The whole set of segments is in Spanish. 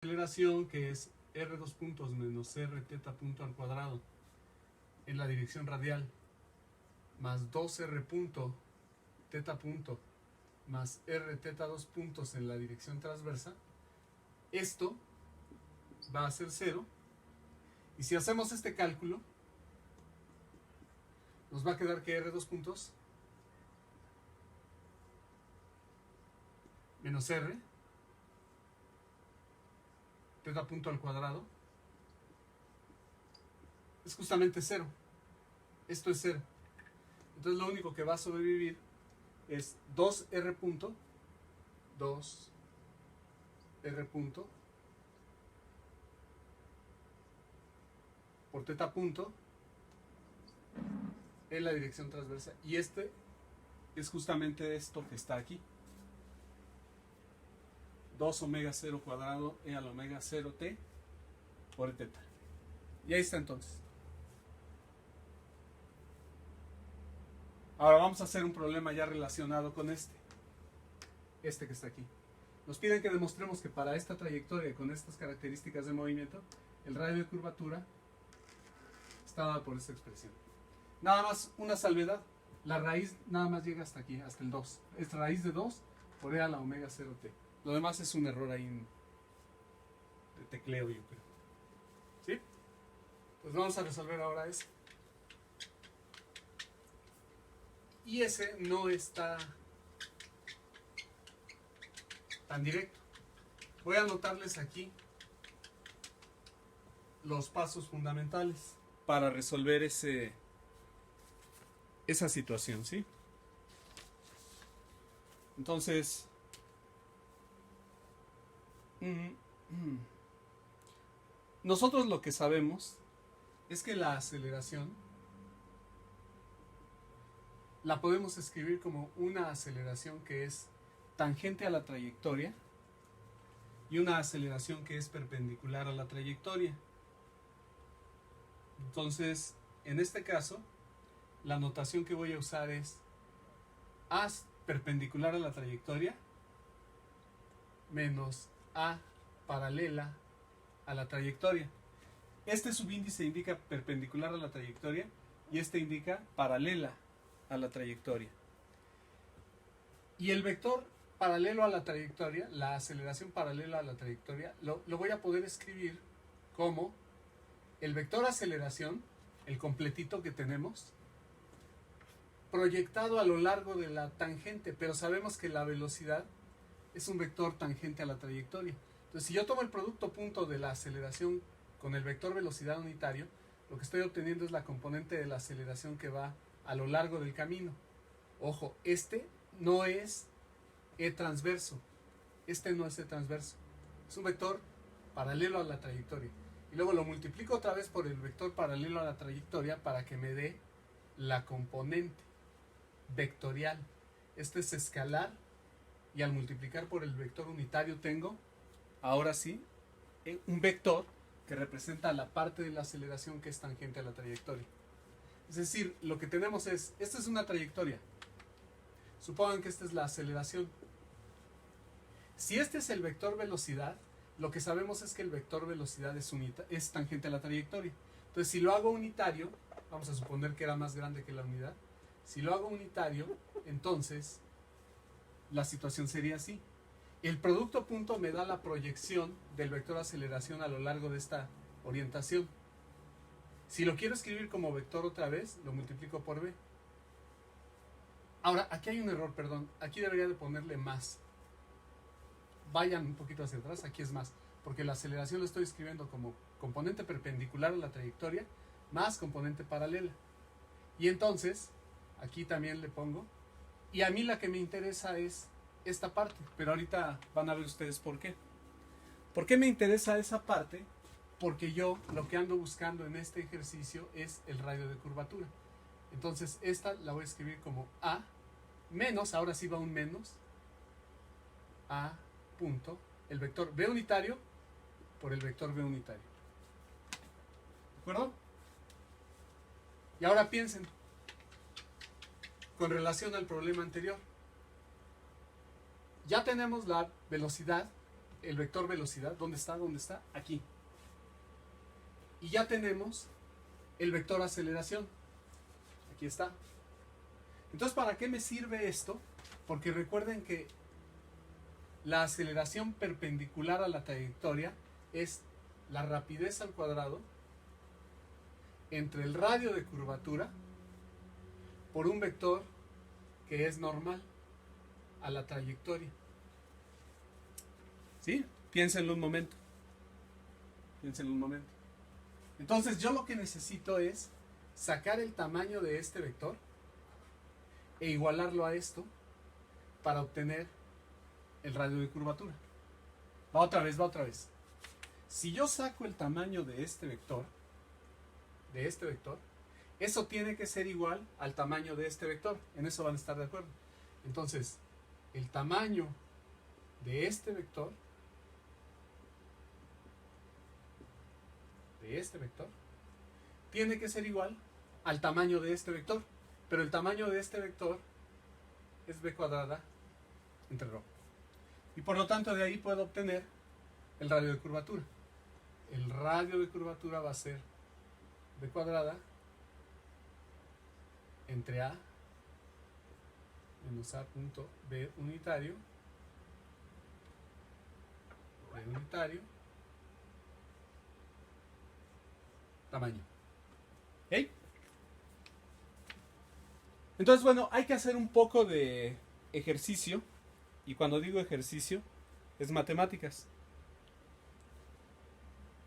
aceleración, que es r dos puntos menos r teta punto al cuadrado en la dirección radial, más 2r punto teta punto más r teta 2 puntos en la dirección transversa, esto va a ser 0. Y si hacemos este cálculo, nos va a quedar que r 2 puntos menos r teta punto al cuadrado es justamente 0. Esto es 0. Entonces lo único que va a sobrevivir es 2r punto por teta punto en la dirección transversa. Y este es justamente esto que está aquí. 2 omega 0 cuadrado e al omega 0t por teta. Y ahí está entonces. Ahora vamos a hacer un problema ya relacionado con este que está aquí. Nos piden que demostremos que para esta trayectoria con estas características de movimiento, el radio de curvatura está dado por esta expresión. Nada más una salvedad. La raíz nada más llega hasta aquí, hasta el 2. Es raíz de 2 por e a la omega 0t. Lo demás es un error ahí de tecleo, yo creo. ¿Sí? Pues vamos a resolver ahora ese. Y ese no está tan directo. Voy a anotarles aquí los pasos fundamentales para resolver esa situación, ¿sí? Entonces, nosotros lo que sabemos es que la aceleración la podemos escribir como una aceleración que es tangente a la trayectoria y una aceleración que es perpendicular a la trayectoria. Entonces, en este caso, la notación que voy a usar es a perpendicular a la trayectoria menos a paralela a la trayectoria. Este subíndice indica perpendicular a la trayectoria y este indica paralela a la trayectoria. Y el vector paralelo a la trayectoria, la aceleración paralela a la trayectoria, lo voy a poder escribir como el vector aceleración, el completito que tenemos, proyectado a lo largo de la tangente, pero sabemos que la velocidad es un vector tangente a la trayectoria. Entonces, si yo tomo el producto punto de la aceleración con el vector velocidad unitario, lo que estoy obteniendo es la componente de la aceleración que va a lo largo del camino. Ojo, este no es E transverso. Este no es E transverso. Es un vector paralelo a la trayectoria. Y luego lo multiplico otra vez por el vector paralelo a la trayectoria para que me dé la componente vectorial. Este es escalar y al multiplicar por el vector unitario tengo, ahora sí, un vector que representa la parte de la aceleración que es tangente a la trayectoria. Es decir, lo que tenemos es, esta es una trayectoria. Supongan que esta es la aceleración. Si este es el vector velocidad, lo que sabemos es que el vector velocidad es tangente a la trayectoria. Entonces, si lo hago unitario, vamos a suponer que era más grande que la unidad. Si lo hago unitario, entonces la situación sería así. El producto punto me da la proyección del vector aceleración a lo largo de esta orientación. Si lo quiero escribir como vector otra vez, lo multiplico por b. Ahora, aquí hay un error, perdón. Aquí debería de ponerle más. Vayan un poquito hacia atrás, aquí es más. Porque la aceleración lo estoy escribiendo como componente perpendicular a la trayectoria más componente paralela. Y entonces, aquí también le pongo. Y a mí la que me interesa es esta parte. Pero ahorita van a ver ustedes por qué. ¿Por qué me interesa esa parte? Porque yo lo que ando buscando en este ejercicio es el radio de curvatura. Entonces esta la voy a escribir como A menos, ahora sí va un menos, A punto, el vector B unitario por el vector B unitario. ¿De acuerdo? Y ahora piensen, con relación al problema anterior. Ya tenemos la velocidad el vector velocidad. ¿Dónde está? ¿Dónde está? Aquí. Y ya tenemos el vector aceleración. Aquí está. Entonces, ¿para qué me sirve esto? Porque recuerden que la aceleración perpendicular a la trayectoria es la rapidez al cuadrado entre el radio de curvatura por un vector que es normal a la trayectoria. ¿Sí? Piénsenlo un momento. Piénsenlo un momento. Entonces yo lo que necesito es sacar el tamaño de este vector e igualarlo a esto para obtener el radio de curvatura. Va otra vez, va otra vez. Si yo saco el tamaño de este vector, eso tiene que ser igual al tamaño de este vector. En eso van a estar de acuerdo. Entonces, el tamaño de este vector, tiene que ser igual al tamaño de este vector. Pero el tamaño de este vector es b cuadrada entre ρ. Y por lo tanto de ahí puedo obtener el radio de curvatura. El radio de curvatura va a ser b cuadrada entre a menos a punto b unitario tamaño. ¿Ok? Entonces, bueno, hay que hacer un poco de ejercicio. Y cuando digo ejercicio, es matemáticas.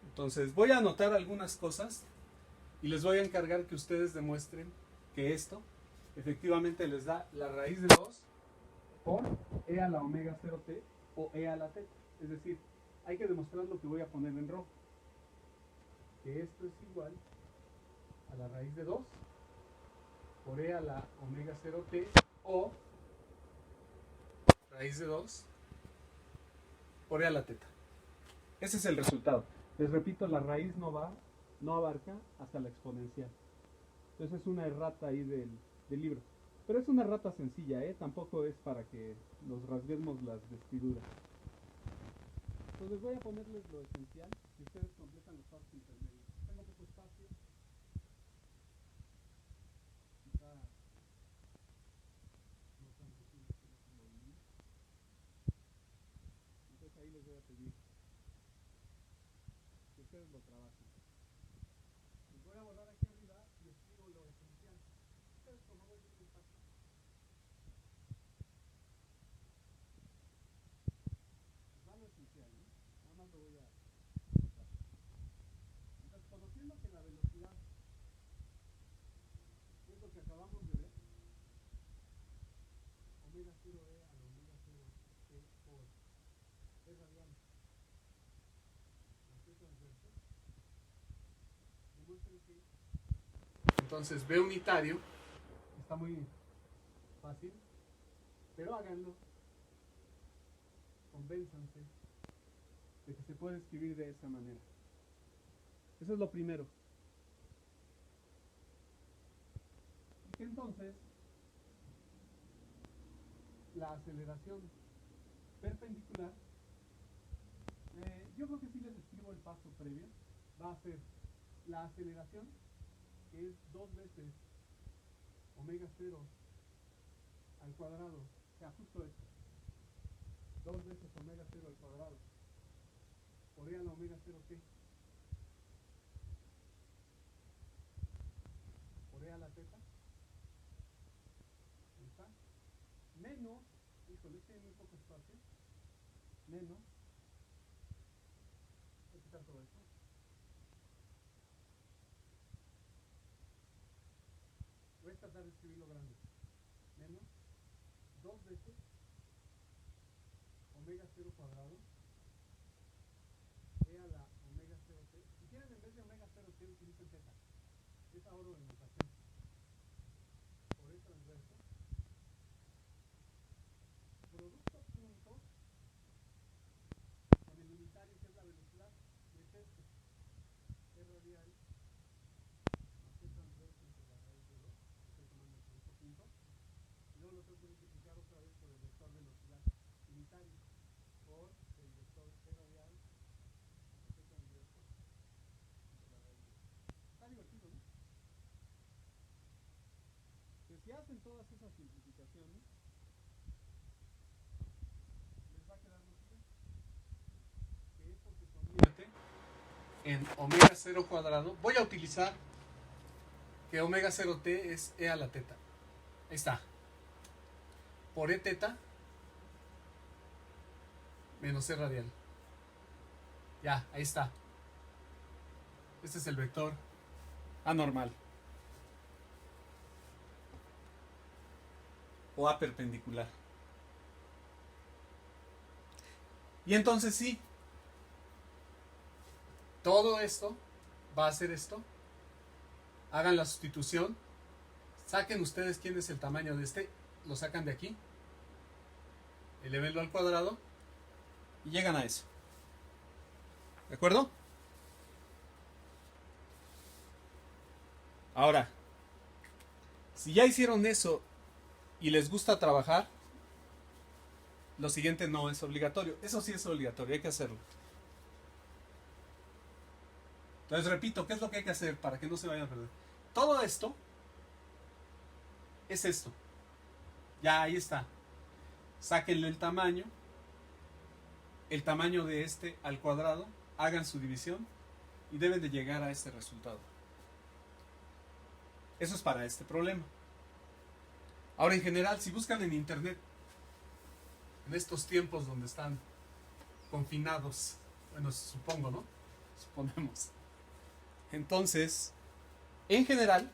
Entonces, voy a anotar algunas cosas y les voy a encargar que ustedes demuestren que esto efectivamente les da la raíz de 2 por e a la omega 0t o e a la t. Es decir, hay que demostrar lo que voy a poner en rojo. Que esto es igual a la raíz de 2 por e a la omega 0t o raíz de 2 por e a la teta. Ese es el resultado. Les repito, la raíz no abarca hasta la exponencial. Entonces es una errata ahí del libro. Pero es una errata sencilla, tampoco es para que nos rasguemos las vestiduras. Entonces voy a ponerles lo esencial y ustedes completan los pasos intermedios. Tengo poco espacio. Quizá no tan posible que no se lo olvide. Entonces ahí les voy a pedir que ustedes lo trabajen. Les voy a borrar aquí arriba y escribo lo esencial. Ustedes como voy a hacer fácil. Les va lo esencial, ¿no? Nada más lo voy a anotar. Entonces, conociendo que la velocidad es lo que acabamos de ver, omega 0e a la omega 0t por e radial más t transverso, demuestren que entonces B unitario está muy fácil, pero háganlo, convénzanse de que se puede escribir de esa manera. Eso es lo primero. Y que entonces la aceleración perpendicular, yo creo que si les escribo el paso previo, va a ser la aceleración, que es 2 veces omega 0 al cuadrado, o sea, justo esto, 2 veces omega 0 al cuadrado por e a la omega 0t por e a la teta, ahí está, menos, híjole, tiene muy poco espacio, menos, voy a quitar todo esto, voy a tratar de escribirlo grande, menos 2 veces omega 0 cuadrado e a la omega 0t. Si quieren, en vez de omega 0t utilicen teta, es ahorro de notación, por e transverso producto punto con el unitario, que es la velocidad, que es este, e radial más t transverso entre la raíz de 2, estoy tomando el producto punto, y luego lo tengo que multiplicar otra vez por el vector velocidad unitario por el vector e en omega 0 cuadrado. Voy a utilizar que omega 0t es e a la teta. Ahí está. Por e teta menos e radial. Ya, ahí está. Este es el vector anormal. O a perpendicular. Y entonces sí, todo esto va a ser esto. Hagan la sustitución. Saquen ustedes quién es el tamaño de este. Lo sacan de aquí. Elévenlo al cuadrado. Y llegan a eso. ¿De acuerdo? Ahora, si ya hicieron eso y les gusta trabajar, lo siguiente no es obligatorio. Eso sí es obligatorio, hay que hacerlo. Entonces repito, ¿qué es lo que hay que hacer para que no se vayan a perder? Todo esto es esto. Ya ahí está. Sáquenle el tamaño de este al cuadrado, hagan su división y deben de llegar a este resultado. Eso es para este problema. Ahora, en general, si buscan en internet, en estos tiempos donde están confinados, bueno, supongo, ¿no? Suponemos. Entonces, en general,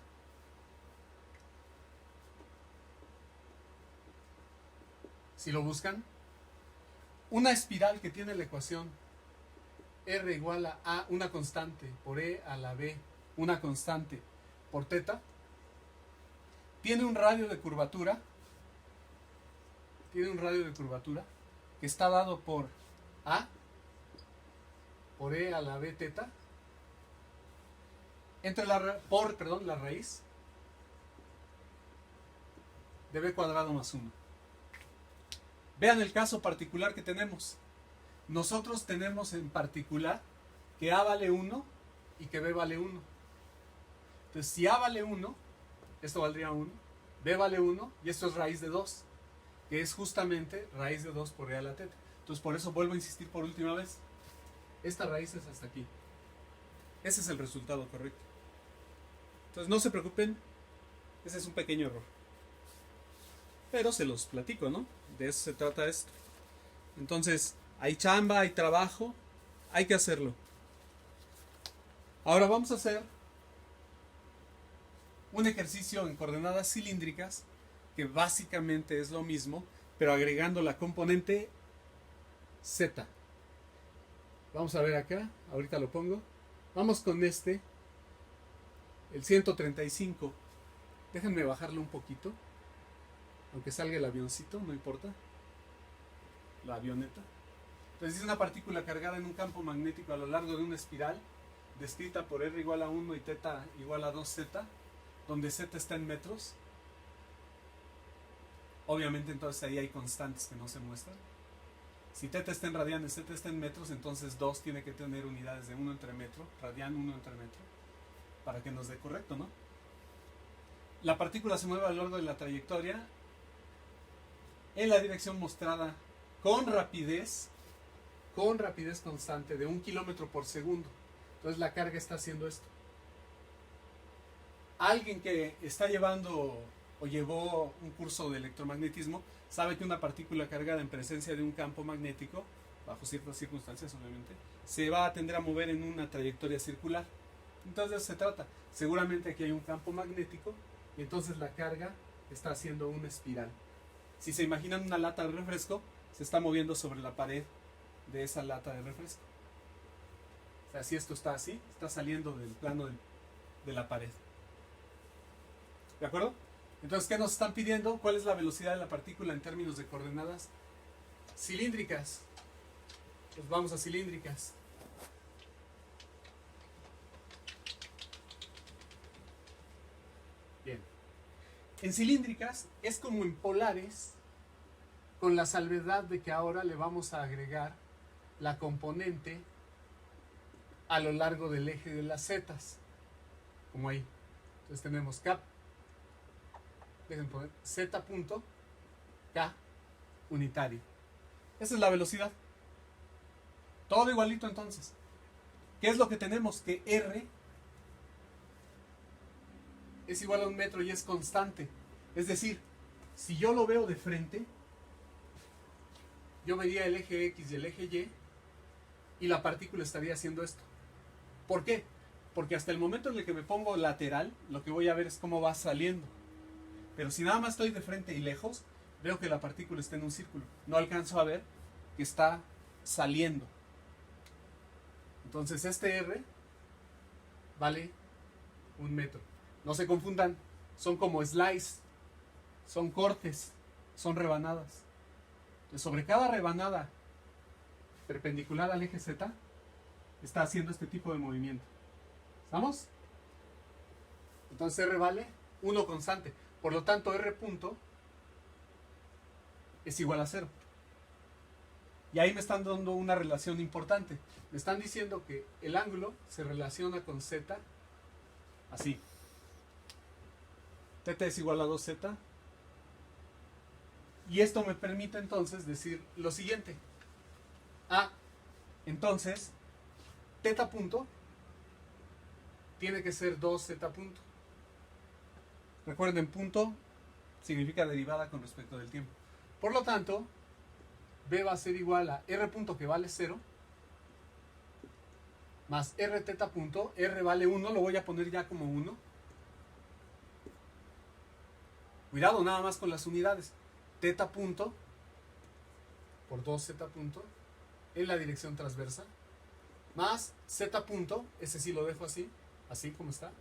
si lo buscan, una espiral que tiene la ecuación R igual a una constante por E a la B, una constante por teta, tiene un radio de curvatura, que está dado por A, por E a la B teta, entre la raíz de B cuadrado más 1. Vean el caso particular que tenemos. Nosotros tenemos en particular que A vale 1 y que B vale 1. Entonces, si A vale 1, esto valdría 1, B vale 1 y esto es raíz de 2, que es justamente raíz de 2 por E a la teta. Entonces, por eso vuelvo a insistir por última vez. Esta raíz es hasta aquí. Ese es el resultado correcto. Entonces, no se preocupen, ese es un pequeño error. Pero se los platico, ¿no? De eso se trata esto. Entonces, hay chamba, hay trabajo, hay que hacerlo. Ahora vamos a hacer un ejercicio en coordenadas cilíndricas, que básicamente es lo mismo, pero agregando la componente Z. Vamos a ver acá, ahorita lo pongo. Vamos con este, el 135. Déjenme bajarle un poquito, aunque salga el avioncito, no importa. La avioneta. Entonces es una partícula cargada en un campo magnético a lo largo de una espiral, descrita por R igual a 1 y teta igual a 2z, donde z está en metros. Obviamente entonces ahí hay constantes que no se muestran. Si teta está en radianes, z está en metros, entonces 2 tiene que tener unidades de 1 entre metro, radian 1 entre metro, para que nos dé correcto, ¿no? La partícula se mueve a lo largo de la trayectoria en la dirección mostrada con rapidez constante de 1 kilómetro por segundo. Entonces la carga está haciendo esto. Alguien que está llevando o llevó un curso de electromagnetismo sabe que una partícula cargada en presencia de un campo magnético, bajo ciertas circunstancias obviamente, se va a tender a mover en una trayectoria circular. Entonces de eso se trata. Seguramente aquí hay un campo magnético y entonces la carga está haciendo una espiral. Si se imaginan una lata de refresco, se está moviendo sobre la pared de esa lata de refresco. O sea, si esto está así, está saliendo del plano de la pared. ¿De acuerdo? Entonces, ¿qué nos están pidiendo? ¿Cuál es la velocidad de la partícula en términos de coordenadas cilíndricas? Pues vamos a cilíndricas. Bien. En cilíndricas es como en polares, con la salvedad de que ahora le vamos a agregar la componente a lo largo del eje de las zetas, como ahí. Entonces tenemos K, déjenme poner Z punto K unitario. Esa es la velocidad. Todo igualito entonces. ¿Qué es lo que tenemos? Que R es igual a 1 metro y es constante. Es decir, si yo lo veo de frente, yo vería el eje X y el eje Y y la partícula estaría haciendo esto. ¿Por qué? Porque hasta el momento en el que me pongo lateral, lo que voy a ver es cómo va saliendo. Pero si nada más estoy de frente y lejos, veo que la partícula está en un círculo. No alcanzo a ver que está saliendo. Entonces este R vale 1 metro. No se confundan, son como slice, son cortes, son rebanadas. Entonces, sobre cada rebanada perpendicular al eje Z, está haciendo este tipo de movimiento. ¿Estamos? Entonces R vale 1 constante. Por lo tanto, R punto es igual a 0. Y ahí me están dando una relación importante. Me están diciendo que el ángulo se relaciona con Z así. Θ es igual a 2Z. Y esto me permite entonces decir lo siguiente. Entonces, θ punto tiene que ser 2Z punto. Recuerden, punto significa derivada con respecto del tiempo. Por lo tanto, B va a ser igual a R punto, que vale 0, más R θ punto. R vale 1, lo voy a poner ya como 1. Cuidado nada más con las unidades. θ punto por 2Z punto en la dirección transversa, más Z punto, ese sí lo dejo así, así como está,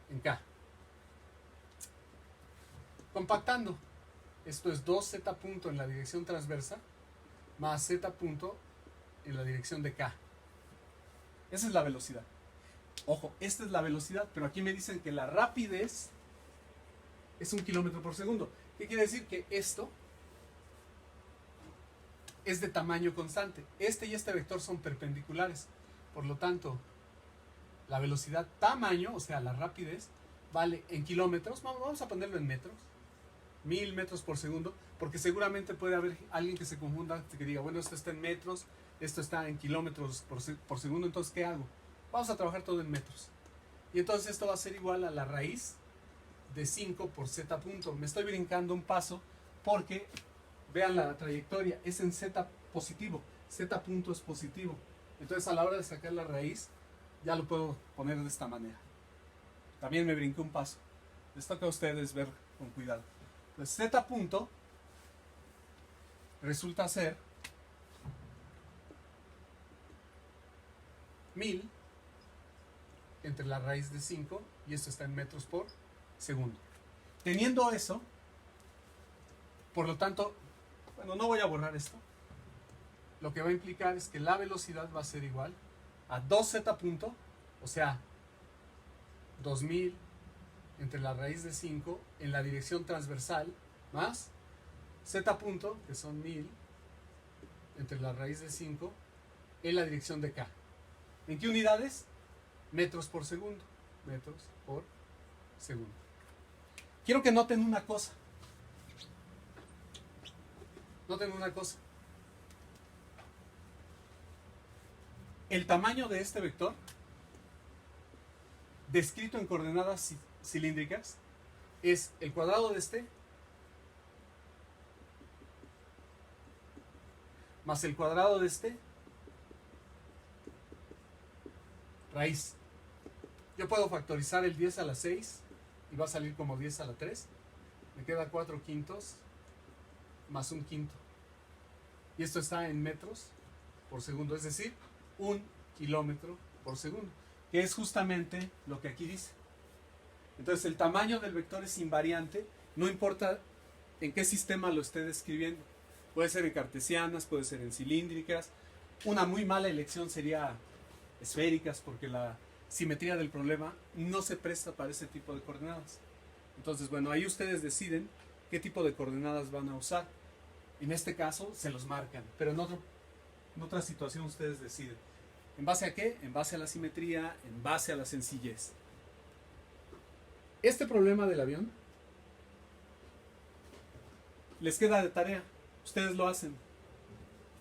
en K. Compactando, esto es 2Z punto en la dirección transversa, más Z punto en la dirección de K. Esa es la velocidad. Ojo, esta es la velocidad, pero aquí me dicen que la rapidez es 1 kilómetro por segundo. ¿Qué quiere decir? Que esto es de tamaño constante. Este y este vector son perpendiculares. Por lo tanto, la velocidad tamaño, o sea, la rapidez, vale en kilómetros. Vamos a ponerlo en metros. 1000 metros por segundo. Porque seguramente puede haber alguien que se confunda, que diga, bueno, esto está en metros, esto está en kilómetros por segundo. Entonces, ¿qué hago? Vamos a trabajar todo en metros. Y entonces esto va a ser igual a la raíz de 5 por Z punto. Me estoy brincando un paso porque vean la trayectoria, es en Z positivo, Z punto es positivo. Entonces a la hora de sacar la raíz ya lo puedo poner de esta manera. También me brinqué un paso. Les toca a ustedes ver con cuidado. Entonces Z punto resulta ser 1000 entre la raíz de 5, y esto está en metros por segundo. Teniendo eso, por lo tanto, bueno, no voy a borrar esto. Lo que va a implicar es que la velocidad va a ser igual a 2Z punto, o sea, 2000 entre la raíz de 5 en la dirección transversal, más Z punto, que son 1000 entre la raíz de 5 en la dirección de K. ¿En qué unidades? Metros por segundo. Metros por segundo. Quiero que noten una cosa. Noten una cosa. El tamaño de este vector, descrito en coordenadas cilíndricas, es el cuadrado de este más el cuadrado de este raíz. Yo puedo factorizar el 10 a la 6 y va a salir como 10 a la 3. Me queda 4 quintos más 1 quinto. Y esto está en metros por segundo, es decir, 1 kilómetro por segundo, que es justamente lo que aquí dice. Entonces el tamaño del vector es invariante, no importa en qué sistema lo esté describiendo. Puede ser en cartesianas, puede ser en cilíndricas. Una muy mala elección sería esféricas, porque la simetría del problema no se presta para ese tipo de coordenadas. Entonces, bueno, ahí ustedes deciden qué tipo de coordenadas van a usar. En este caso se los marcan, pero en otra situación ustedes deciden. ¿En base a qué? En base a la simetría, en base a la sencillez. Este problema del avión les queda de tarea. Ustedes lo hacen.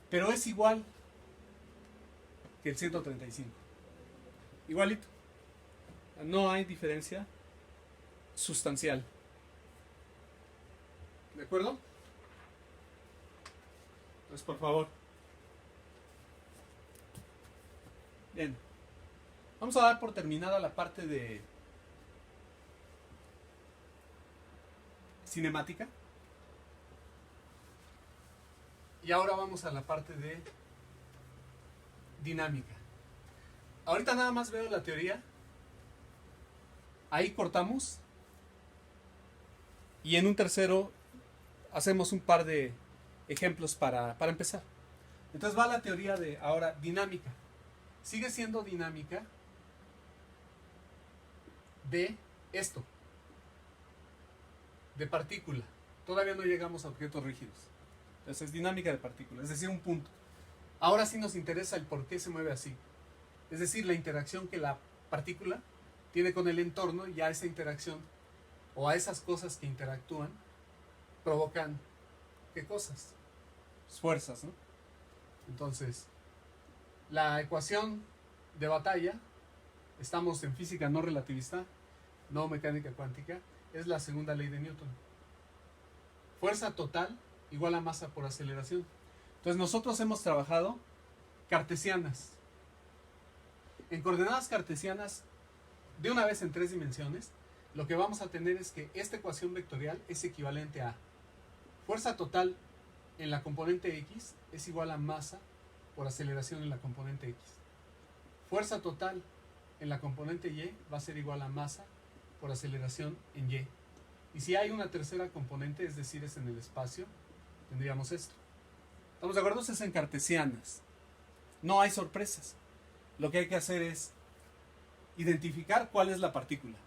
Pero es igual que el 135. Igualito. No hay diferencia sustancial. ¿De acuerdo? Pues por favor. Bien. Vamos a dar por terminada la parte de cinemática. Y ahora vamos a la parte de dinámica. Ahorita nada más veo la teoría. Ahí cortamos. Y en un tercero hacemos un par de ejemplos para empezar. Entonces va la teoría de ahora dinámica. Sigue siendo dinámica de esto, de partícula. Todavía no llegamos a objetos rígidos. Entonces es dinámica de partícula, es decir, un punto. Ahora sí nos interesa el por qué se mueve así. Es decir, la interacción que la partícula tiene con el entorno, y a esa interacción o a esas cosas que interactúan provocan ¿qué cosas? Pues fuerzas, ¿no? Entonces, la ecuación de batalla, estamos en física no relativista, no mecánica cuántica, es la segunda ley de Newton. Fuerza total igual a masa por aceleración. Entonces nosotros hemos trabajado cartesianas. En coordenadas cartesianas, de una vez en 3 dimensiones, lo que vamos a tener es que esta ecuación vectorial es equivalente a fuerza total en la componente X es igual a masa por aceleración en la componente X. Fuerza total en la componente Y va a ser igual a masa por aceleración en Y. Y si hay una tercera componente, es decir, es en el espacio, tendríamos esto. ¿Estamos de acuerdo? Es en cartesianas. No hay sorpresas. Lo que hay que hacer es identificar cuál es la partícula.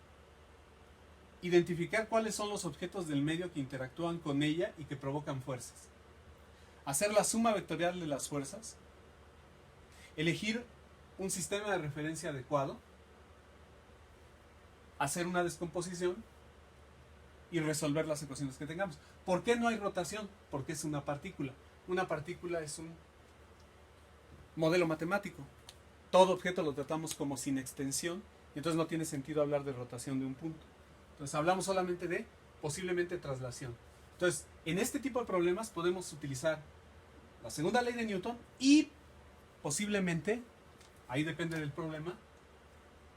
Identificar cuáles son los objetos del medio que interactúan con ella y que provocan fuerzas. Hacer la suma vectorial de las fuerzas. Elegir un sistema de referencia adecuado. Hacer una descomposición y resolver las ecuaciones que tengamos. ¿Por qué no hay rotación? Porque es una partícula. Una partícula es un modelo matemático. Todo objeto lo tratamos como sin extensión, y entonces no tiene sentido hablar de rotación de un punto. Entonces hablamos solamente de posiblemente traslación. Entonces, en este tipo de problemas podemos utilizar la segunda ley de Newton y posiblemente, ahí depende del problema,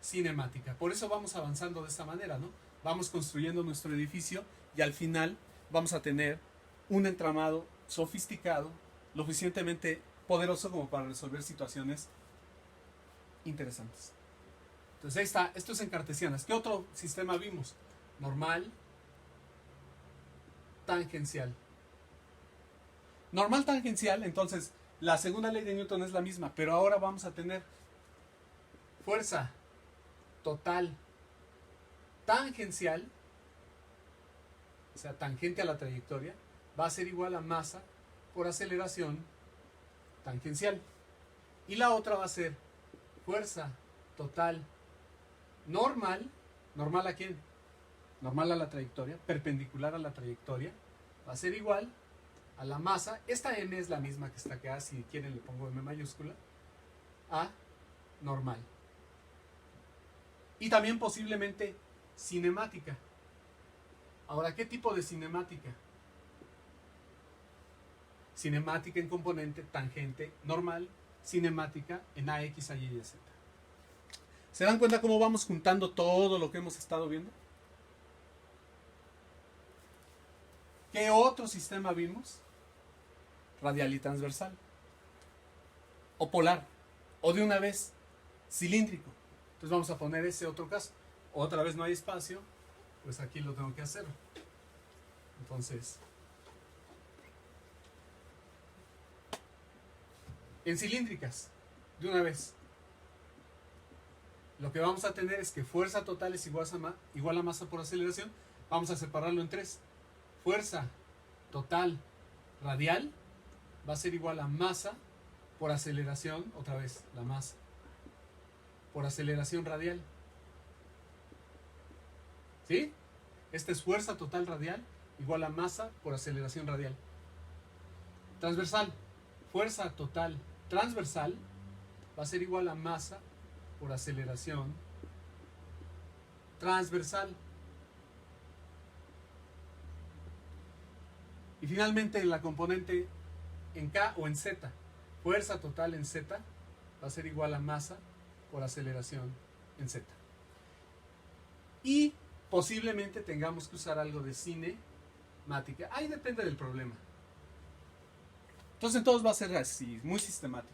cinemática. Por eso vamos avanzando de esta manera, ¿no? Vamos construyendo nuestro edificio y al final vamos a tener un entramado sofisticado, lo suficientemente poderoso como para resolver situaciones interesantes. Entonces ahí está, esto es en cartesianas. ¿Qué otro sistema vimos? Normal, tangencial. Normal tangencial, entonces la segunda ley de Newton es la misma, pero ahora vamos a tener fuerza total tangencial, o sea, tangente a la trayectoria, va a ser igual a masa por aceleración tangencial. Y la otra va a ser fuerza total normal. ¿Normal a quién? Normal a la trayectoria, perpendicular a la trayectoria, va a ser igual a la masa. Esta m es la misma que está acá, si quieren le pongo m mayúscula, a normal. Y también posiblemente cinemática. Ahora, ¿qué tipo de cinemática? Cinemática en componente, tangente, normal, cinemática en AX, AY y Z. ¿Se dan cuenta cómo vamos juntando todo lo que hemos estado viendo? ¿Qué otro sistema vimos? Radial y transversal. O polar. O de una vez, cilíndrico. Entonces vamos a poner ese otro caso. Otra vez no hay espacio, pues aquí lo tengo que hacer. Entonces, en cilíndricas, de una vez, lo que vamos a tener es que fuerza total es igual a masa por aceleración. Vamos a separarlo en 3. Fuerza total radial va a ser igual a masa por aceleración, otra vez la masa, por aceleración radial. ¿Sí? Esta es fuerza total radial igual a masa por aceleración radial. Transversal. Fuerza total transversal va a ser igual a masa por aceleración transversal. Y finalmente en la componente en K o en Z, fuerza total en Z va a ser igual a masa por aceleración en Z. Y posiblemente tengamos que usar algo de cinemática. Ahí depende del problema. Entonces en todos va a ser así, muy sistemático.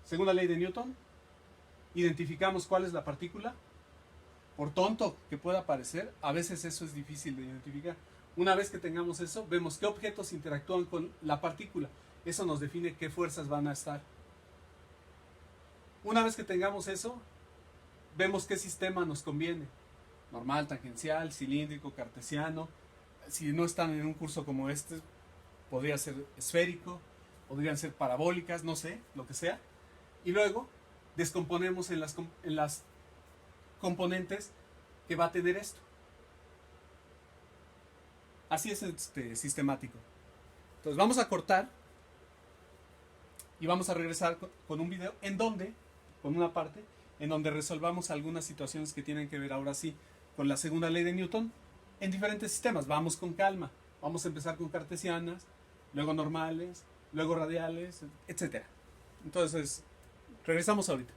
Segunda ley de Newton, identificamos cuál es la partícula. Por tonto que pueda parecer, a veces eso es difícil de identificar. Una vez que tengamos eso, vemos qué objetos interactúan con la partícula. Eso nos define qué fuerzas van a estar. Una vez que tengamos eso, vemos qué sistema nos conviene. Normal, tangencial, cilíndrico, cartesiano. Si no están en un curso como este, podría ser esférico, podrían ser parabólicas, no sé, lo que sea. Y luego descomponemos en las componentes que va a tener esto. Así es sistemático. Entonces vamos a cortar y vamos a regresar con un video con una parte en donde resolvamos algunas situaciones que tienen que ver ahora sí con la segunda ley de Newton en diferentes sistemas. Vamos con calma. Vamos a empezar con cartesianas, luego normales, luego radiales, etc. Entonces, regresamos ahorita.